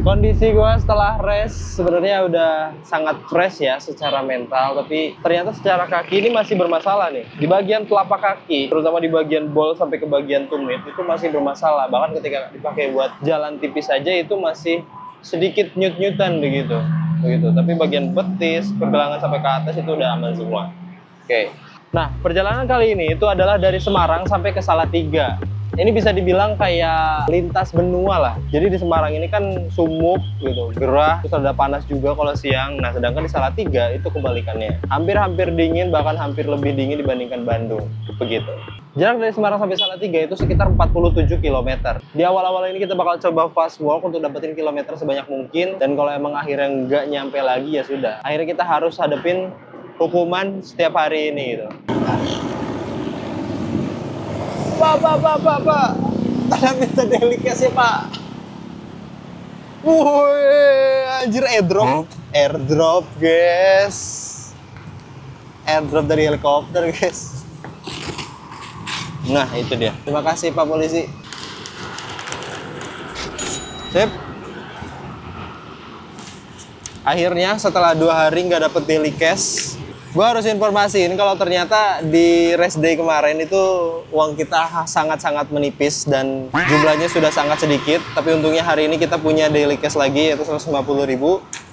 Kondisi gue setelah race sebenarnya udah sangat fresh ya secara mental, tapi ternyata secara kaki ini masih bermasalah nih. Di bagian telapak kaki, terutama di bagian ball sampai ke bagian tumit itu masih bermasalah. Bahkan ketika dipakai buat jalan tipis saja itu masih sedikit nyut-nyutan begitu. Tapi bagian betis, pergelangan sampai ke atas itu udah aman semua. Oke. Nah, perjalanan kali ini itu adalah dari Semarang sampai ke Salatiga. Ini bisa dibilang kayak lintas benua lah. Jadi di Semarang ini kan sumuk gitu, gerah, terus ada panas juga kalau siang. Nah, sedangkan di Salatiga itu kebalikannya. Hampir-hampir dingin, bahkan hampir lebih dingin dibandingkan Bandung. Begitu. Jarak dari Semarang sampai Salatiga itu sekitar 47 km. Di awal-awal ini kita bakal coba fast walk untuk dapetin kilometer sebanyak mungkin. Dan kalau emang akhirnya nggak nyampe lagi ya sudah. Akhirnya kita harus hadapin hukuman setiap hari ini gitu. Pak. Ada minta delikasi, Pak. Woi, anjir airdrop. Airdrop, guys. Airdrop dari helikopter, guys. Nah, itu dia. Terima kasih, Pak Polisi. Sip. Akhirnya setelah 2 hari nggak dapet daily cash, gue harus informasiin kalau ternyata di race day kemarin itu uang kita sangat-sangat menipis dan jumlahnya sudah sangat sedikit. Tapi untungnya hari ini kita punya daily cash lagi yaitu 150.000.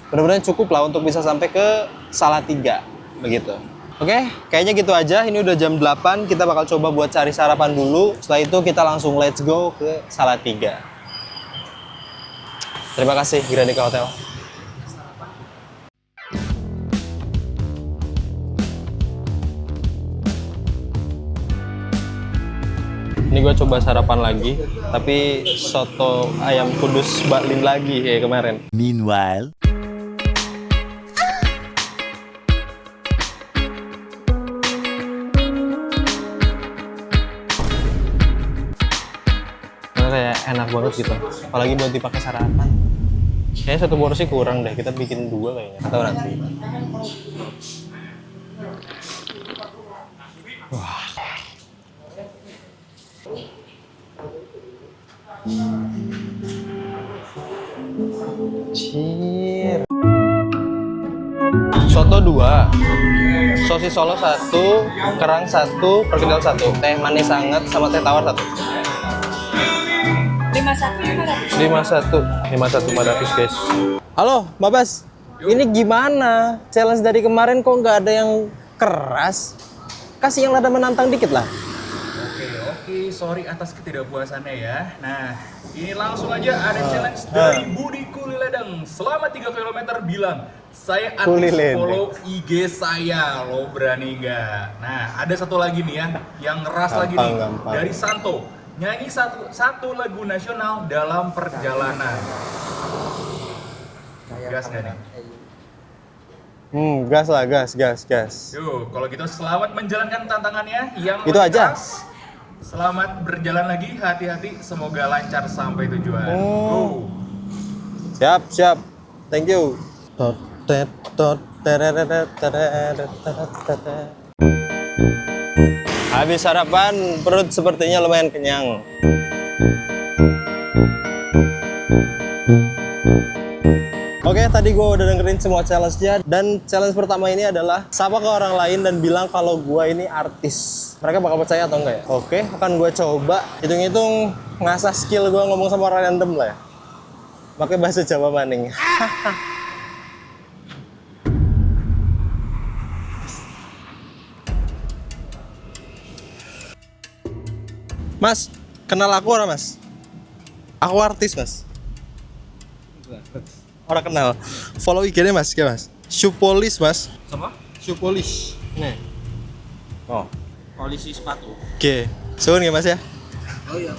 Benar-benar cukup lah untuk bisa sampai ke Salatiga begitu. Oke, kayaknya gitu aja. Ini udah jam 8, kita bakal coba buat cari sarapan dulu. Setelah itu kita langsung let's go ke Salatiga. Terima kasih Grandika Hotel. Ini gue coba sarapan lagi, tapi soto ayam kudus baklin lagi kayak kemarin. Meanwhile, kayak enak banget gitu, apalagi buat dipakai sarapan. Kayaknya 1 porsi kurang deh, kita bikin 2 kayaknya, atau nanti. Wah. Cir. Soto 2, sosis solo 1, kerang 1, perkedel 1, teh manis hangat sama teh tawar 1. 51 500 guys. Halo, Mbak Bas. Ini gimana? Challenge dari kemarin kok nggak ada yang keras? Kasih yang rada menantang dikit lah. Oke, sorry atas ketidakpuasannya ya. Nah, ini langsung aja ada challenge dari Budi Kuliledeng. Selama 3 km bilang, saya artis follow IG saya, lo berani nggak? Nah, ada satu lagi nih ya, yang ngeras lagi nih, dari Santo. Nyanyi satu lagu nasional dalam perjalanan. Gas nggak nih? Gas lah, gas. Yuk, kalau gitu selamat menjalankan tantangannya. Yang itu aja. Selamat berjalan lagi, hati-hati, semoga lancar sampai tujuan. Go. Siap. Thank you. Habis sarapan, perut sepertinya lumayan kenyang. Oke, tadi gue udah dengerin semua challenge-nya. Dan challenge pertama ini adalah sapa ke orang lain dan bilang kalau gue ini artis. Mereka bakal percaya atau enggak ya? Oke, akan gue coba. Hitung-hitung ngasah skill gue ngomong sama orang random lah ya. Pakai bahasa Jawa maning. Mas, kenal aku orang mas? Aku artis mas. Orang kenal. Follow IG-nya mas, kayak mas. Shoepolish mas. Sama? Shoepolish. Nih. Oh. Polisi sepatu. Oke. Suwun ya mas ya? Oh iya.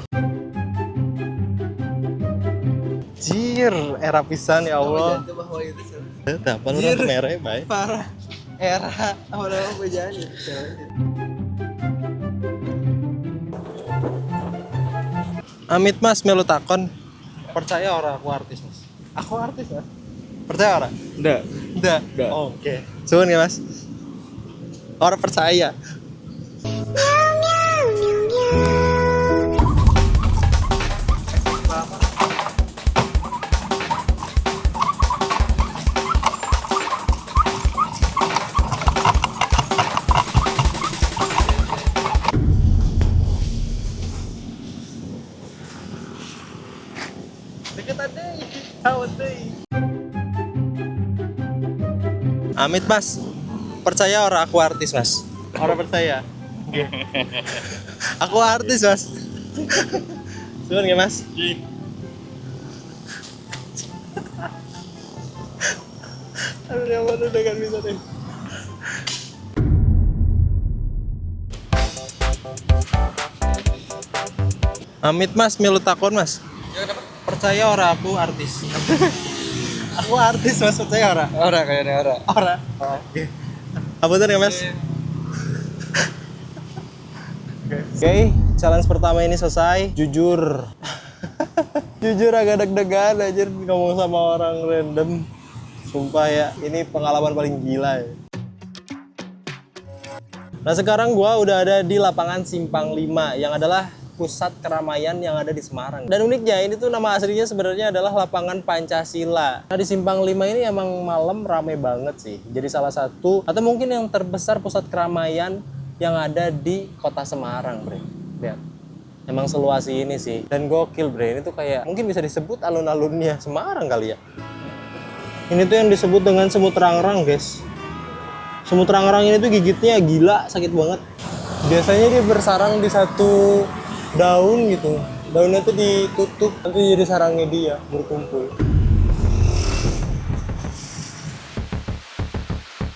Anjir, era pisan ya Allah. Jangan bahwa itu Apa lu nonton merah baik. parah. Era awal-awal bejanya. Amit Mas melu takon. Percaya orang aku artis Mas? Aku artis Mas. Percaya orang? Enggak. Enggak. Enggak. Oke. Suwun ya Mas. Orang percaya. Amit Mas, percaya orang aku artis Mas? Orang percaya? Aku artis Mas. Suwun ya Mas? Aduh ya Allah, udah kan bisa deh. Amit Mas, melu takon Mas. Percaya orang aku artis? Aku artis Mas, percaya orang? Orang kayaknya orang. Orang. Oke. Apa tuh ya Mas? Oke, challenge pertama ini selesai. Jujur. Jujur agak deg-degan aja ngomong sama orang random. Sumpah ya, ini pengalaman paling gila ya. Nah sekarang gua udah ada di lapangan Simpang 5 yang adalah pusat keramaian yang ada di Semarang. Dan uniknya ini tuh nama aslinya sebenarnya adalah lapangan Pancasila. Nah di Simpang 5 ini emang malam rame banget sih. Jadi salah satu atau mungkin yang terbesar pusat keramaian yang ada di kota Semarang, Bre. Lihat. Emang seluas ini sih. Dan gokil, Bre. Ini tuh kayak mungkin bisa disebut alun-alunnya Semarang kali ya. Ini tuh yang disebut dengan semut rangrang, guys. Semut rangrang ini tuh gigitnya gila, sakit banget. Biasanya dia bersarang di satu daun gitu. Daunnya tuh ditutup, nanti jadi sarangnya dia berkumpul.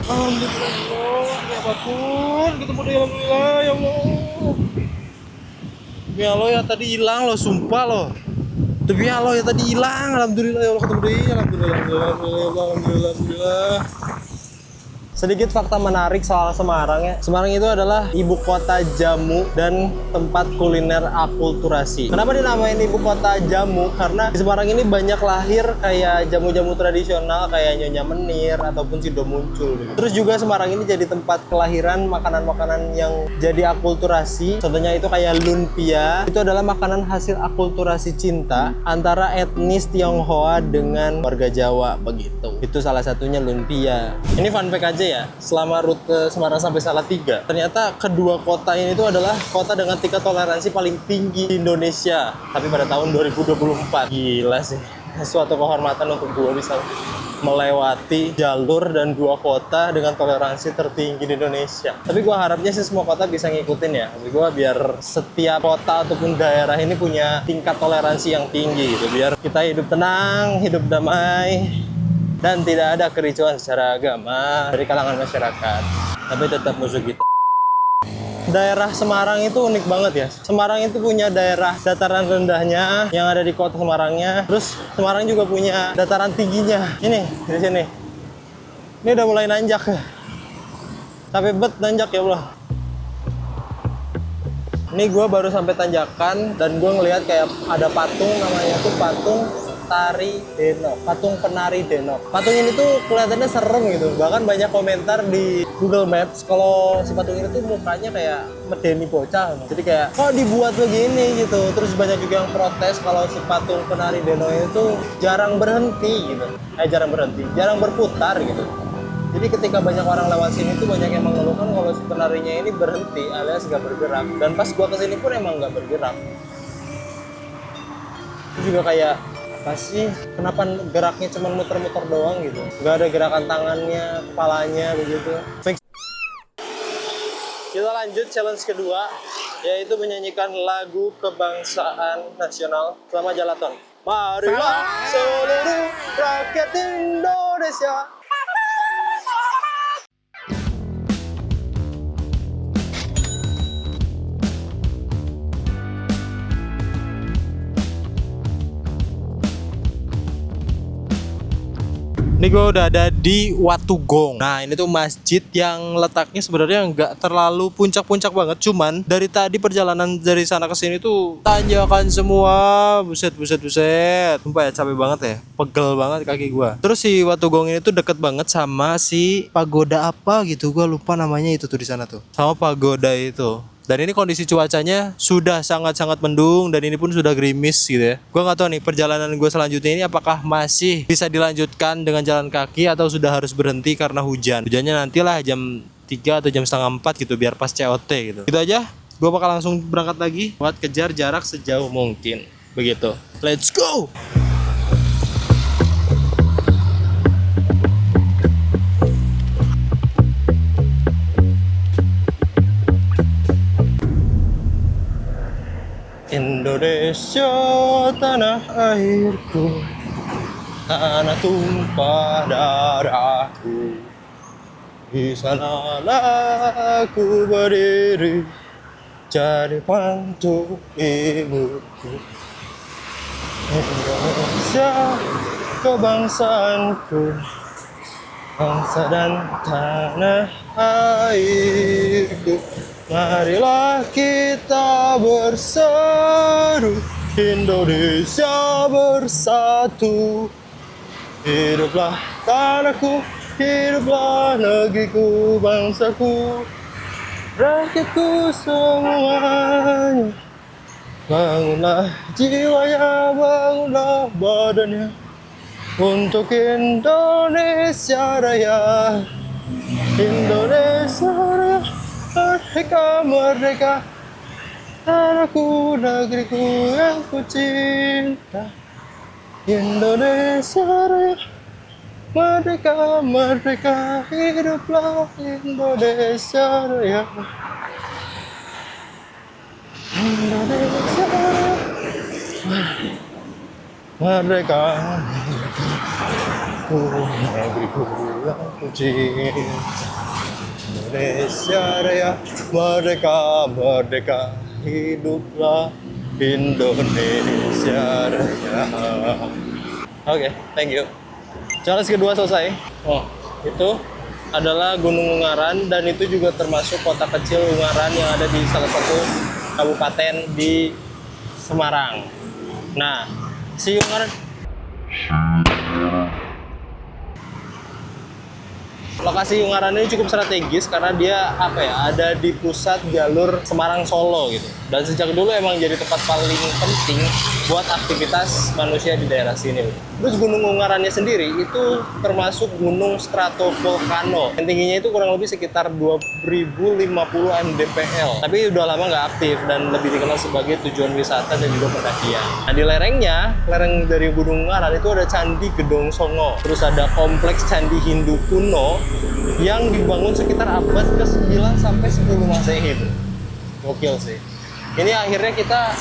Alhamdulillah, ya apapun ketemu dia, alhamdulillah ya Allah. Ya Allah ya tadi hilang loh, sumpah loh. Demi Allah ya tadi hilang, alhamdulillah ya Allah ketemu dia, alhamdulillah. Sedikit fakta menarik soal Semarang ya. Semarang itu adalah ibu kota jamu dan tempat kuliner akulturasi. Kenapa dinamain ibu kota jamu? Karena di Semarang ini banyak lahir kayak jamu-jamu tradisional kayak Nyonya Menir ataupun Sido Muncul gitu. Terus juga Semarang ini jadi tempat kelahiran makanan-makanan yang jadi akulturasi. Contohnya itu kayak lumpia. Itu adalah makanan hasil akulturasi cinta antara etnis Tionghoa dengan warga Jawa begitu. Itu salah satunya lumpia. Ini fun fact aja ya, selama rute Semarang sampai Salatiga, ternyata kedua kota ini tuh adalah kota dengan tingkat toleransi paling tinggi di Indonesia. Tapi pada tahun 2024, gila sih. Suatu kehormatan untuk gue bisa melewati jalur dan dua kota dengan toleransi tertinggi di Indonesia. Tapi gue harapnya sih semua kota bisa ngikutin ya. Tapi gue biar setiap kota ataupun daerah ini punya tingkat toleransi yang tinggi gitu. Biar kita hidup tenang, hidup damai, dan tidak ada kericuan secara agama dari kalangan masyarakat. Tapi tetap musuh kita. Daerah Semarang itu unik banget ya. Semarang itu punya daerah dataran rendahnya yang ada di kota Semarangnya. Terus Semarang juga punya dataran tingginya. Ini di sini. Ini udah mulai nanjak ya. Sampai bet nanjak ya Allah. Ini gue baru sampai tanjakan dan gue ngelihat kayak ada patung, namanya tuh patung Tari Denok, patung penari Denok. Patung ini tuh kelihatannya serem gitu. Bahkan banyak komentar di Google Maps kalau si patung ini tuh mukanya kayak medeni bocah. Jadi kayak kok dibuat begini gitu. Terus banyak juga yang protes kalau si patung penari Denok itu jarang berhenti gitu. Jarang berputar gitu. Jadi ketika banyak orang lewat sini tuh banyak yang mengeluhkan kalau si penarinya ini berhenti alias gak bergerak. Dan pas gua kesini pun emang gak bergerak. Itu juga kayak pasti kenapa geraknya cuma muter-muter doang gitu, nggak ada gerakan tangannya, kepalanya begitu. Fix. Kita lanjut challenge kedua, yaitu menyanyikan lagu kebangsaan nasional selama jalaton. Marilah seluruh rakyat Indonesia. Ini gue udah ada di Watugong. Nah ini tuh masjid yang letaknya sebenarnya nggak terlalu puncak-puncak banget. Cuman dari tadi perjalanan dari sana ke sini tuh tanjakan semua. Buset. Sumpah ya capek banget ya. Pegel banget kaki gue. Terus si Watugong ini tuh deket banget sama si pagoda apa gitu. Gue lupa namanya itu tuh di sana tuh. Sama pagoda itu. Dan ini kondisi cuacanya sudah sangat-sangat mendung dan ini pun sudah gerimis gitu ya. Gue nggak tahu nih perjalanan gue selanjutnya ini apakah masih bisa dilanjutkan dengan jalan kaki atau sudah harus berhenti karena hujan. Hujannya nantilah jam 3 atau jam setengah 4 gitu biar pas COT gitu. Gitu aja. Gue bakal langsung berangkat lagi buat kejar jarak sejauh mungkin. Begitu. Let's go. Indonesia tanah airku, tanah tumpah darahku. Di sanalah aku berdiri, jadi pantu ibuku. Indonesia kebangsaanku, bangsa dan tanah airku. Marilah kita bersatu, Indonesia bersatu. Hiduplah tanahku, hiduplah negeriku, bangsaku, rakyatku semuanya. Bangunlah jiwanya, bangunlah badannya, untuk Indonesia Raya. Indonesia Raya, merdeka, merdeka, tanahku, negeriku yang ku cinta. Indonesia Raya, merdeka, merdeka, hiduplah Indonesia Raya. Indonesia Raya, merdeka, negeriku yang ku cinta. Indonesia Raya, merdeka, merdeka, hiduplah Indonesia Raya. Oke, thank you. Challenge kedua selesai. Oh, itu adalah Gunung Ungaran dan itu juga termasuk kota kecil Ungaran yang ada di salah satu kabupaten di Semarang. Nah, si Ungaran lokasi Ungaran ini cukup strategis karena dia ada di pusat jalur Semarang Solo gitu. Dan sejak dulu emang jadi tempat paling penting buat aktivitas manusia di daerah sini. Terus Gunung Ungarannya sendiri itu termasuk gunung stratovolcano. Yang tingginya itu kurang lebih sekitar 2050 mdpl. Tapi udah lama nggak aktif dan lebih dikenal sebagai tujuan wisata dan juga pendakian. Nah di lereng dari Gunung Ungaran itu ada Candi Gedong Songo. Terus ada kompleks Candi Hindu kuno yang dibangun sekitar abad ke-9 sampai 10 Masehi itu. Gokil sih. Ini akhirnya kita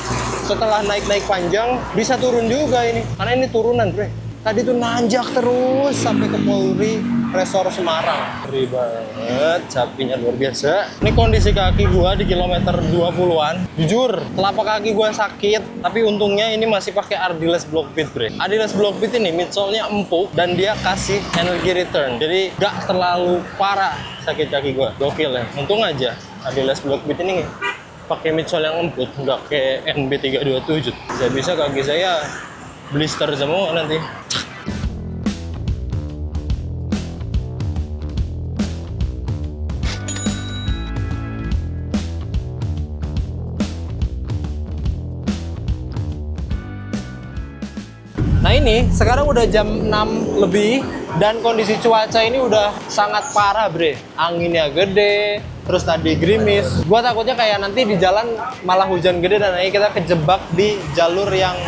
setelah naik-naik panjang bisa turun juga ini. Karena ini turunan, bre. Tadi tuh nanjak terus sampai ke Polri Resor Semarang. Ngeri banget, sapinya luar biasa. Ini kondisi kaki gua di kilometer 20-an. Jujur, telapak kaki gua sakit, tapi untungnya ini masih pakai Ardiles Blockfit, bre. Ardiles Blockfit ini midsole-nya empuk dan dia kasih energy return. Jadi gak terlalu parah sakit kaki gua. Gokil ya. Untung aja Ardiles Blockfit ini pakai midsole yang empuk, nggak kayak NB327. Bisa kaki saya blister semua nanti. Nah ini sekarang udah jam 6 lebih dan kondisi cuaca ini udah sangat parah, bre. Anginnya gede, terus tadi gerimis. Gua takutnya kayak nanti di jalan malah hujan gede dan akhirnya kita kejebak di jalur yang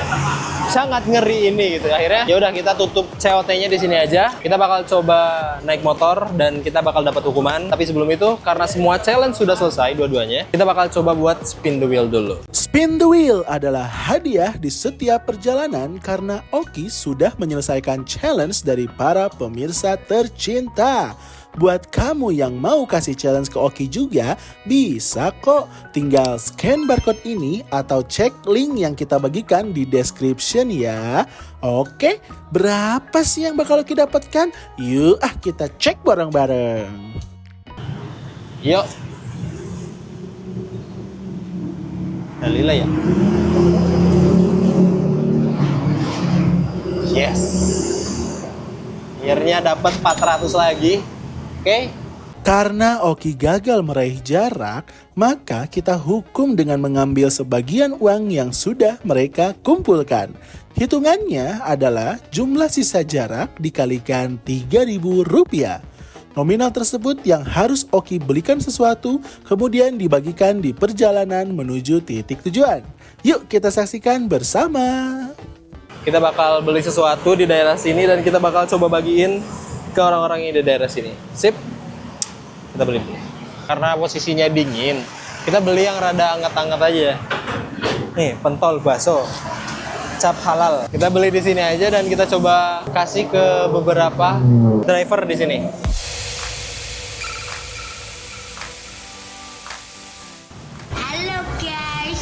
sangat ngeri ini gitu. Akhirnya ya udah kita tutup COT-nya di sini aja. Kita bakal coba naik motor dan kita bakal dapat hukuman. Tapi sebelum itu karena semua challenge sudah selesai dua-duanya, kita bakal coba buat spin the wheel dulu. Spin the wheel adalah hadiah di setiap perjalanan karena Oki sudah menyelesaikan challenge dari para pemirsa tercinta. Buat kamu yang mau kasih challenge ke Oki juga, bisa kok. Tinggal scan barcode ini atau cek link yang kita bagikan di description ya. Oke, berapa sih yang bakal Oki dapatkan? Yuk kita cek bareng-bareng. Yuk. Dalila ya. Yes. Akhirnya dapat 400 lagi. Oke. Karena Oki gagal meraih jarak, maka kita hukum dengan mengambil sebagian uang yang sudah mereka kumpulkan. Hitungannya adalah jumlah sisa jarak dikalikan Rp3.000. Nominal tersebut yang harus Oki belikan sesuatu, kemudian dibagikan di perjalanan menuju titik tujuan. Yuk kita saksikan bersama. Kita bakal beli sesuatu di daerah sini dan kita bakal coba bagiin ke orang-orang yang di daerah sini. Sip? Kita beli. Karena posisinya dingin, kita beli yang rada anget-anget aja. Nih, pentol bakso. Cap halal. Kita beli di sini aja dan kita coba kasih ke beberapa driver di sini. Halo guys.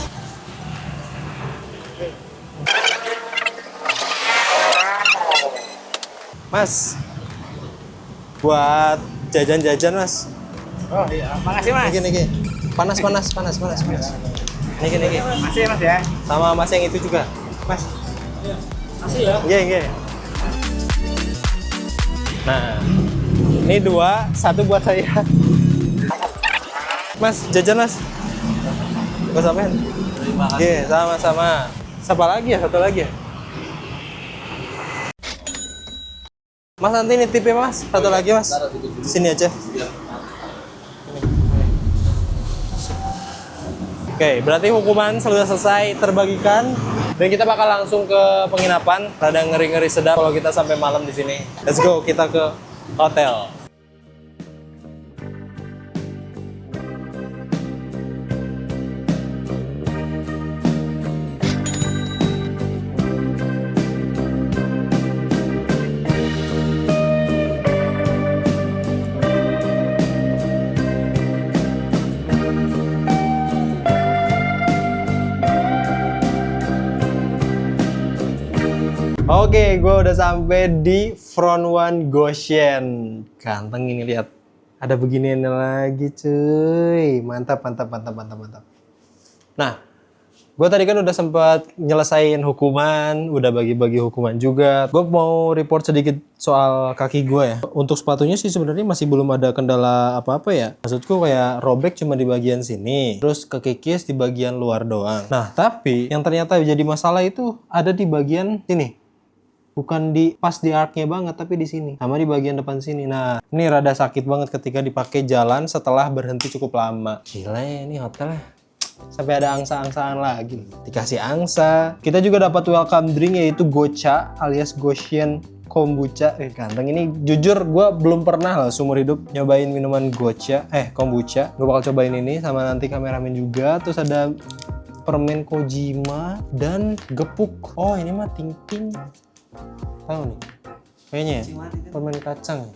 Mas, buat jajan-jajan mas. Oh iya, makasih mas. Niki. Panas. Niki. Makasih ya mas ya. Sama mas yang itu juga. Mas. Makasih ya. Iya. Nah, ini 2, 1 buat saya. Mas, jajan mas. Gue samain. Terima kasih. Iya, sama-sama. Siapa lagi ya? Satu lagi ya? Mas, nanti nitipin mas. Satu lagi mas. Sini aja. Oke, berarti hukuman sudah selesai terbagikan. Dan kita bakal langsung ke penginapan. Rada ngeri-ngeri sedap kalau kita sampai malam di sini. Let's go, kita ke hotel. Oke, gue udah sampai di Front One Goshen. Ganteng ini, lihat. Ada beginian lagi, cuy. Mantap. Nah, gue tadi kan udah sempat nyelesain hukuman, udah bagi-bagi hukuman juga. Gue mau report sedikit soal kaki gue ya. Untuk sepatunya sih sebenarnya masih belum ada kendala apa-apa ya. Maksudku kayak robek cuma di bagian sini, terus kekikis di bagian luar doang. Nah, tapi yang ternyata jadi masalah itu ada di bagian sini. Bukan pas di arknya banget, tapi di sini. Sama di bagian depan sini. Nah, ini rada sakit banget ketika dipakai jalan setelah berhenti cukup lama. Gila ya, ini hotelnya. Sampai ada angsa-angsaan lagi. Dikasih angsa. Kita juga dapat welcome drink yaitu gocha alias Goshen kombucha. Ganteng ini. Jujur, gue belum pernah lah seumur hidup nyobain minuman kombucha. Gue bakal cobain ini sama nanti kameramen juga. Terus ada permen Kojima dan gepuk. Oh, ini mah ting-ting. Tahu nih, kayaknya permen kacang.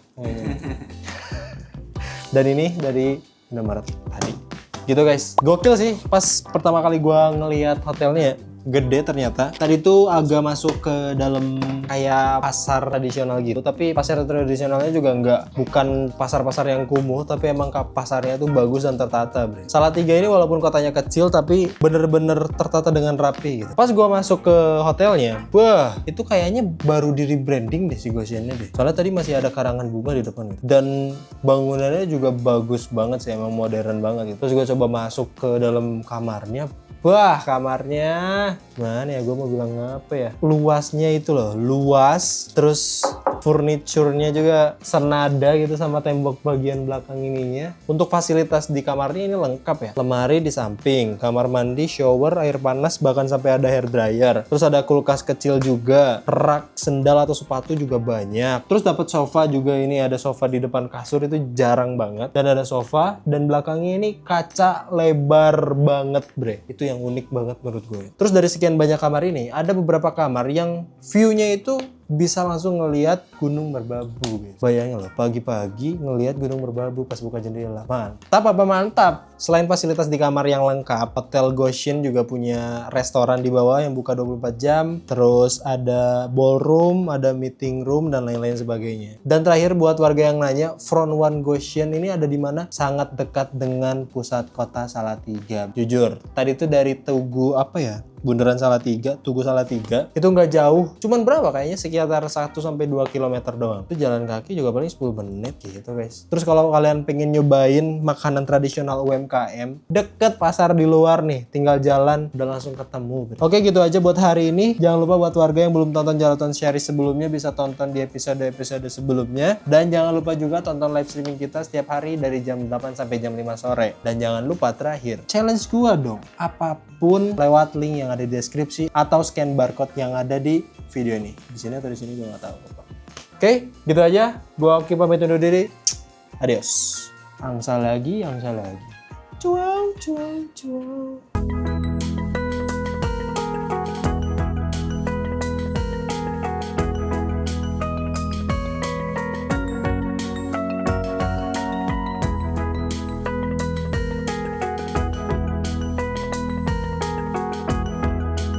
Dan ini dari Indomaret tadi. Gitu guys, gokil sih. Pas pertama kali gua ngelihat hotelnya ya, gede ternyata. Tadi tuh agak masuk ke dalam kayak pasar tradisional gitu, tapi pasar tradisionalnya juga bukan pasar-pasar yang kumuh, tapi emang pasarnya tuh bagus dan tertata, bre. Salatiga ini walaupun kotanya kecil tapi bener-bener tertata dengan rapi gitu. Pas gua masuk ke hotelnya, wah, itu kayaknya baru di rebranding deh si Goshennya deh. Soalnya tadi masih ada karangan bunga di depan gitu. Dan bangunannya juga bagus banget sih, emang modern banget gitu. Terus gua coba masuk ke dalam kamarnya. Wah, kamarnya mana ya, gue mau bilang apa ya, luasnya itu loh, luas. Terus furniturnya juga senada gitu sama tembok bagian belakang ininya. Untuk fasilitas di kamarnya ini lengkap ya. Lemari di samping, kamar mandi, shower, air panas, bahkan sampai ada hair dryer. Terus ada kulkas kecil juga, rak sendal atau sepatu juga banyak. Terus dapat sofa juga, ini ada sofa di depan kasur, itu jarang banget. Dan ada sofa, dan belakangnya ini kaca lebar banget, bre. Itu yang unik banget menurut gue. Terus dari sekian banyak kamar ini, ada beberapa kamar yang view-nya itu bisa langsung ngelihat Gunung Merbabu. Guys. Bayangin loh, pagi-pagi ngelihat Gunung Merbabu pas buka jendela. Mantap apa mantap? Selain fasilitas di kamar yang lengkap, Hotel Goshen juga punya restoran di bawah yang buka 24 jam. Terus ada ballroom, ada meeting room, dan lain-lain sebagainya. Dan terakhir buat warga yang nanya, Front One Goshen ini ada di mana? Sangat dekat dengan pusat kota Salatiga. Jujur, tadi itu dari Tugu Bundaran Salatiga, Tugu Salatiga, itu nggak jauh. Cuman berapa kayaknya? Sekitar 1-2 km doang. Itu jalan kaki juga paling 10 menit gitu guys. Terus kalau kalian pengen nyobain makanan tradisional UMKM, deket pasar di luar nih, tinggal jalan, udah langsung ketemu. Oke, gitu aja buat hari ini. Jangan lupa buat warga yang belum tonton Jalaton Series sebelumnya, bisa tonton di episode-episode sebelumnya. Dan jangan lupa juga tonton live streaming kita setiap hari dari jam 8 sampai jam 5 sore. Dan jangan lupa terakhir, challenge gua dong. Apapun lewat link yang ada di deskripsi atau scan barcode yang ada di video ini. Di sini atau di sini gue nggak tahu. Oke, gitu aja. Gua Oki pamit undur diri. Adios. Angsa lagi. Cuang.